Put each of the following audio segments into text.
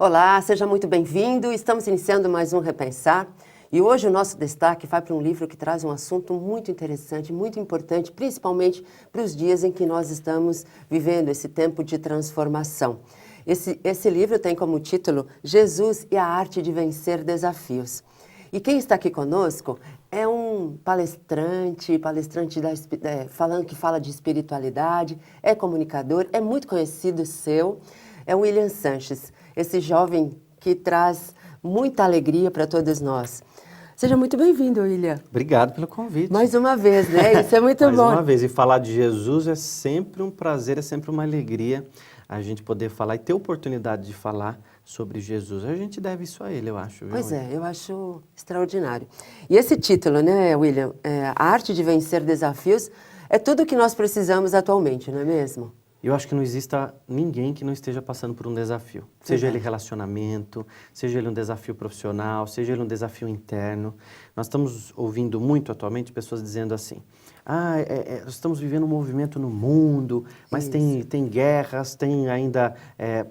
Olá, seja muito bem-vindo. Estamos iniciando mais um Repensar e hoje o nosso destaque vai para um livro que traz um assunto muito interessante, muito importante, principalmente para os dias em que nós estamos vivendo esse tempo de transformação. Esse livro tem como título Jesus e a Arte de Vencer Desafios. E quem está aqui conosco é um palestrante que fala de espiritualidade, é comunicador, é muito conhecido seu, é o William Sanches, esse jovem que traz muita alegria para todos nós. Seja muito bem-vindo, William. Obrigado pelo convite. Mais uma vez, né? Isso é muito Mais bom. uma vez. E falar de Jesus é sempre um prazer, é sempre uma alegria a gente poder falar e ter oportunidade de falar sobre Jesus. A gente deve isso a ele, eu acho. Pois é, eu acho extraordinário. E esse título, né, William, A Arte de Vencer Desafios, é tudo o que nós precisamos atualmente, não é mesmo? Eu acho que não exista ninguém que não esteja passando por um desafio. Seja ele relacionamento, seja ele um desafio profissional, seja ele um desafio interno. Nós estamos ouvindo muito atualmente pessoas dizendo assim, nós estamos vivendo um movimento no mundo, mas tem guerras, tem ainda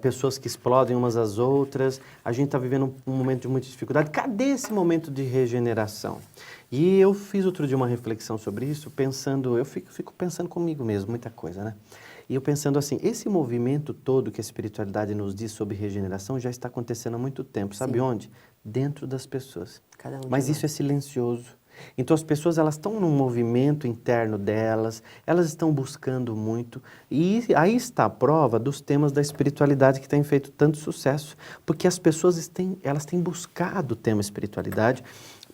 pessoas que explodem umas às outras, a gente está vivendo um momento de muita dificuldade. Cadê esse momento de regeneração? E eu fiz outro dia uma reflexão sobre isso, eu fico pensando comigo mesmo, muita coisa, né? E eu pensando assim, esse movimento todo que a espiritualidade nos diz sobre regeneração já está acontecendo há muito tempo. Sabe onde? Dentro das pessoas. Mas isso é silencioso. Então as pessoas elas estão num movimento interno delas, elas estão buscando muito. E aí está a prova dos temas da espiritualidade que têm feito tanto sucesso. Porque as pessoas elas têm buscado o tema espiritualidade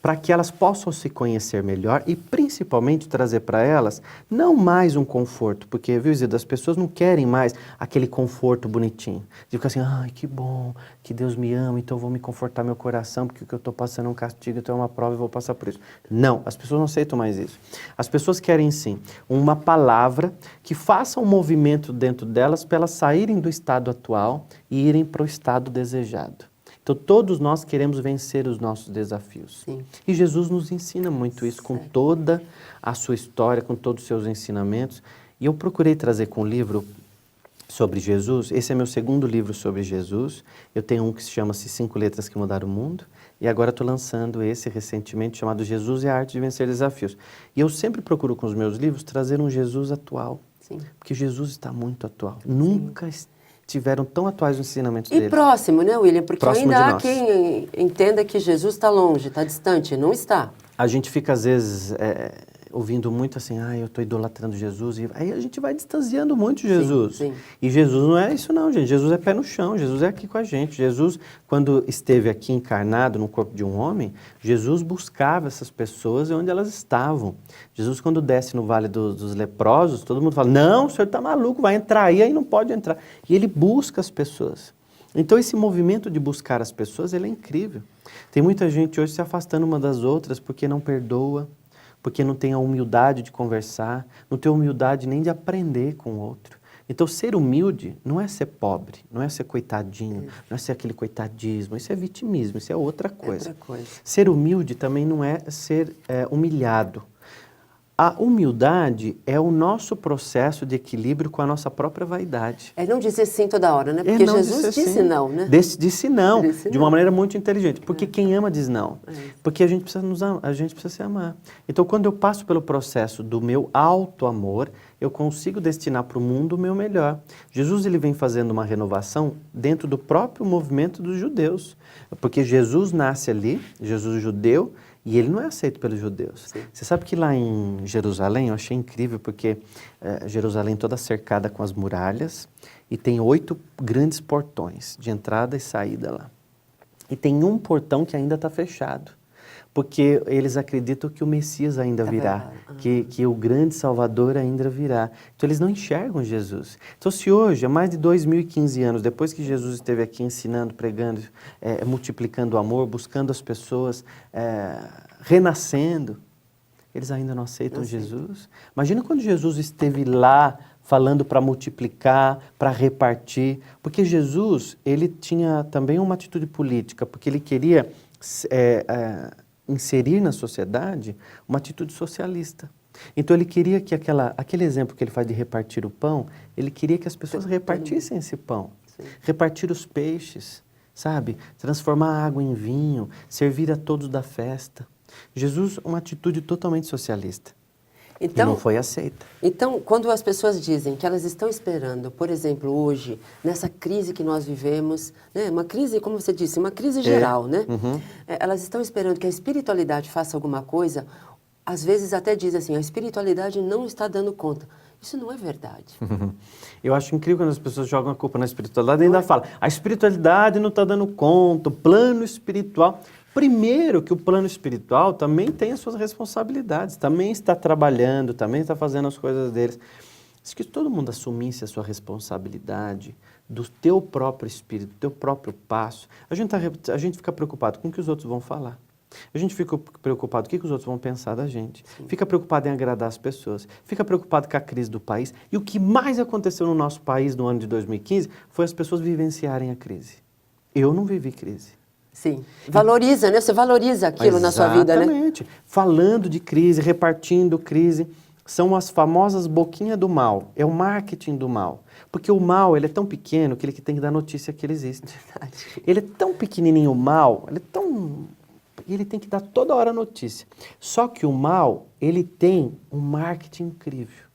para que elas possam se conhecer melhor e principalmente trazer para elas não mais um conforto, porque, viu, Zida, as pessoas não querem mais aquele conforto bonitinho. De ficar assim, ai, que bom, que Deus me ama, então eu vou me confortar meu coração, porque o que eu estou passando é um castigo, então é uma prova e vou passar por isso. Não, as pessoas não aceitam mais isso. As pessoas querem, sim, uma palavra que faça um movimento dentro delas para elas saírem do estado atual e irem para o estado desejado. Então, todos nós queremos vencer os nossos desafios. Sim. E Jesus nos ensina muito isso, com toda a sua história, com todos os seus ensinamentos. E eu procurei trazer com o livro sobre Jesus. Esse é meu segundo livro sobre Jesus. Eu tenho um que se chama-se 5 Letras que Mudaram o Mundo. E agora estou lançando esse recentemente, chamado Jesus e a Arte de Vencer Desafios. E eu sempre procuro com os meus livros trazer um Jesus atual. Sim. Porque Jesus está muito atual. Nunca tiveram tão atuais os ensinamentos dele. E próximo, né, William? Porque Próximo ainda de há nós. quem entenda que Jesus está longe, está distante. Não está. A gente fica, às vezes, ouvindo muito assim, eu estou idolatrando Jesus. E aí a gente vai distanciando muito de Jesus. Sim. E Jesus não é isso não, gente. Jesus é pé no chão, Jesus é aqui com a gente. Jesus, quando esteve aqui encarnado no corpo de um homem, Jesus buscava essas pessoas onde elas estavam. Jesus, quando desce no Vale dos Leprosos, todo mundo fala, não, o senhor está maluco, vai entrar aí não pode entrar. E ele busca as pessoas. Então, esse movimento de buscar as pessoas, ele é incrível. Tem muita gente hoje se afastando uma das outras porque não perdoa, porque não tem a humildade de conversar, não tem a humildade nem de aprender com o outro. Então, ser humilde não é ser pobre, não é ser coitadinho, não é ser aquele coitadismo, isso é vitimismo, isso é outra coisa. Ser humilde também não é ser humilhado. A humildade é o nosso processo de equilíbrio com a nossa própria vaidade. É não dizer sim toda hora, né? Porque Jesus disse não, né? Disse não, de uma maneira muito inteligente. Porque quem ama diz não. Porque a gente precisa se amar. Então, quando eu passo pelo processo do meu auto-amor, eu consigo destinar para o mundo o meu melhor. Jesus ele vem fazendo uma renovação dentro do próprio movimento dos judeus. Porque Jesus nasce ali, Jesus judeu, e ele não é aceito pelos judeus. Sim. Você sabe que lá em Jerusalém, eu achei incrível, porque Jerusalém toda cercada com as muralhas, e tem 8 grandes portões de entrada e saída lá. E tem um portão que ainda está fechado, porque eles acreditam que o Messias ainda virá, que o grande Salvador ainda virá. Então eles não enxergam Jesus. Então se hoje, há mais de 2015 anos, depois que Jesus esteve aqui ensinando, pregando, multiplicando o amor, buscando as pessoas, renascendo, eles ainda não aceitam Jesus. Imagina quando Jesus esteve lá falando para multiplicar, para repartir, porque Jesus, ele tinha também uma atitude política, porque ele queria inserir na sociedade uma atitude socialista. Então ele queria que aquele exemplo que ele faz de repartir o pão, ele queria que as pessoas repartissem esse pão, repartir os peixes, sabe? Transformar a água em vinho, servir a todos da festa. Jesus, uma atitude totalmente socialista. Então, e não foi aceita. Então, quando as pessoas dizem que elas estão esperando, por exemplo, hoje, nessa crise que nós vivemos, né, uma crise, como você disse, uma crise geral, né? Elas estão esperando que a espiritualidade faça alguma coisa, às vezes até dizem assim, a espiritualidade não está dando conta. Isso não é verdade. Eu acho incrível quando as pessoas jogam a culpa na espiritualidade e ainda falam, a espiritualidade não está dando conta, o plano espiritual... Primeiro que o plano espiritual também tem as suas responsabilidades, também está trabalhando, também está fazendo as coisas deles. Se que todo mundo assumisse a sua responsabilidade do teu próprio espírito, do teu próprio passo, a gente fica preocupado com o que os outros vão falar. A gente fica preocupado com o que os outros vão pensar da gente. Sim. Fica preocupado em agradar as pessoas. Fica preocupado com a crise do país. E o que mais aconteceu no nosso país no ano de 2015 foi as pessoas vivenciarem a crise. Eu não vivi crise. Sim. Valoriza, né? Você valoriza aquilo na sua vida, né? Exatamente. Falando de crise, repartindo crise. São as famosas boquinhas do mal. É o marketing do mal. Porque o mal, ele é tão pequeno que ele tem que dar notícia que ele existe. Verdade. Ele é tão pequenininho o mal, ele tem que dar toda hora notícia. Só que o mal, ele tem um marketing incrível.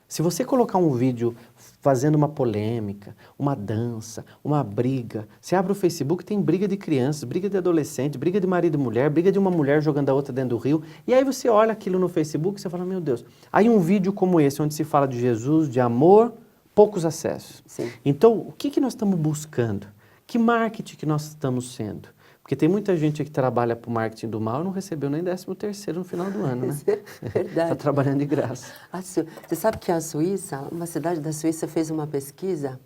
Se você colocar um vídeo fazendo uma polêmica, uma dança, uma briga, você abre o Facebook, tem briga de crianças, briga de adolescente, briga de marido e mulher, briga de uma mulher jogando a outra dentro do rio, e aí você olha aquilo no Facebook e você fala, meu Deus. Aí um vídeo como esse, onde se fala de Jesus, de amor, poucos acessos. Sim. Então, o que nós estamos buscando? Que marketing que nós estamos sendo? Porque tem muita gente que trabalha para o marketing do mal e não recebeu nem 13º no final do ano, né? Verdade. Está trabalhando de graça. Você sabe que a Suíça, uma cidade da Suíça fez uma pesquisa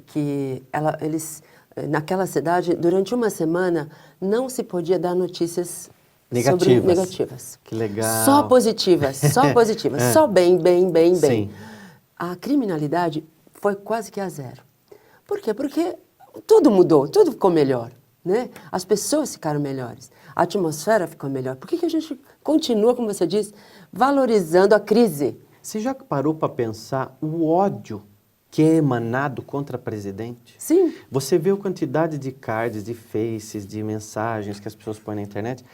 que eles, naquela cidade, durante uma semana, não se podia dar notícias negativas. Que legal. Só positivas, só bem. Sim. A criminalidade foi quase que a zero. Por quê? Porque tudo mudou, tudo ficou melhor. Né? As pessoas ficaram melhores, a atmosfera ficou melhor. Por que a gente continua, como você diz, valorizando a crise? Você já parou para pensar o ódio que é emanado contra a presidente? Sim. Você vê a quantidade de cards, de faces, de mensagens que as pessoas põem na internet,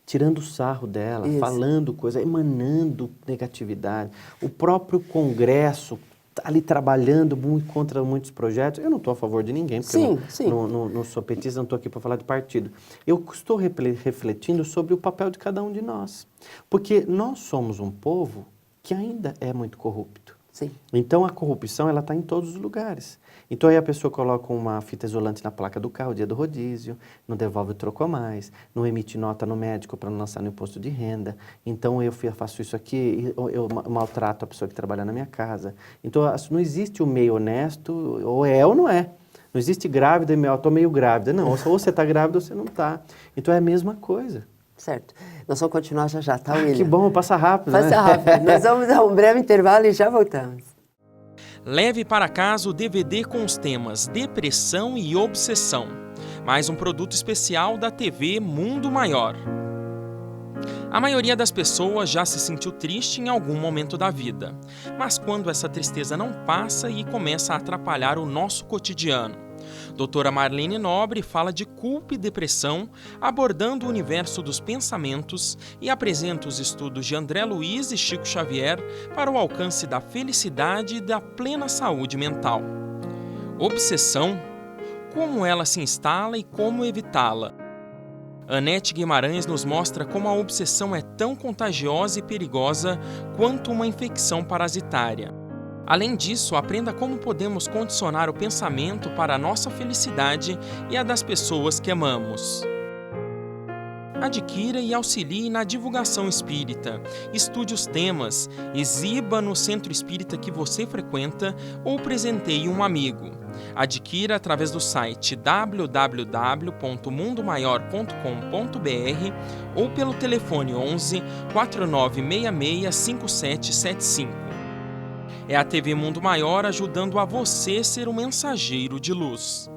tirando sarro dela, falando coisa, emanando negatividade. O próprio Congresso ali trabalhando muito contra muitos projetos. Eu não estou a favor de ninguém, porque não sou petista, não estou aqui para falar de partido. Eu estou refletindo sobre o papel de cada um de nós. Porque nós somos um povo que ainda é muito corrupto. Sim. Então, a corrupção ela está em todos os lugares. Então, aí a pessoa coloca uma fita isolante na placa do carro, dia do rodízio, não devolve o troco a mais, não emite nota no médico para não lançar no imposto de renda. Então, eu faço isso aqui, eu maltrato a pessoa que trabalha na minha casa. Então, não existe o meio honesto, ou é ou não é. Não existe grávida e eu estou meio grávida. Não, ou você está grávida ou você não está. Então, é a mesma coisa. Certo. Nós vamos continuar já, tá, William? Que bom, passa rápido, né? Passa rápido. Nós vamos dar um breve intervalo e já voltamos. Leve para casa o DVD com os temas Depressão e Obsessão. Mais um produto especial da TV Mundo Maior. A maioria das pessoas já se sentiu triste em algum momento da vida. Mas quando essa tristeza não passa e começa a atrapalhar o nosso cotidiano? Doutora Marlene Nobre fala de culpa e depressão, abordando o universo dos pensamentos e apresenta os estudos de André Luiz e Chico Xavier para o alcance da felicidade e da plena saúde mental. Obsessão? Como ela se instala e como evitá-la? Anete Guimarães nos mostra como a obsessão é tão contagiosa e perigosa quanto uma infecção parasitária. Além disso, aprenda como podemos condicionar o pensamento para a nossa felicidade e a das pessoas que amamos. Adquira e auxilie na divulgação espírita, estude os temas, exiba no centro espírita que você frequenta ou presenteie um amigo. Adquira através do site www.mundomaior.com.br ou pelo telefone 11 4966 5775. É a TV Mundo Maior ajudando a você ser um mensageiro de luz.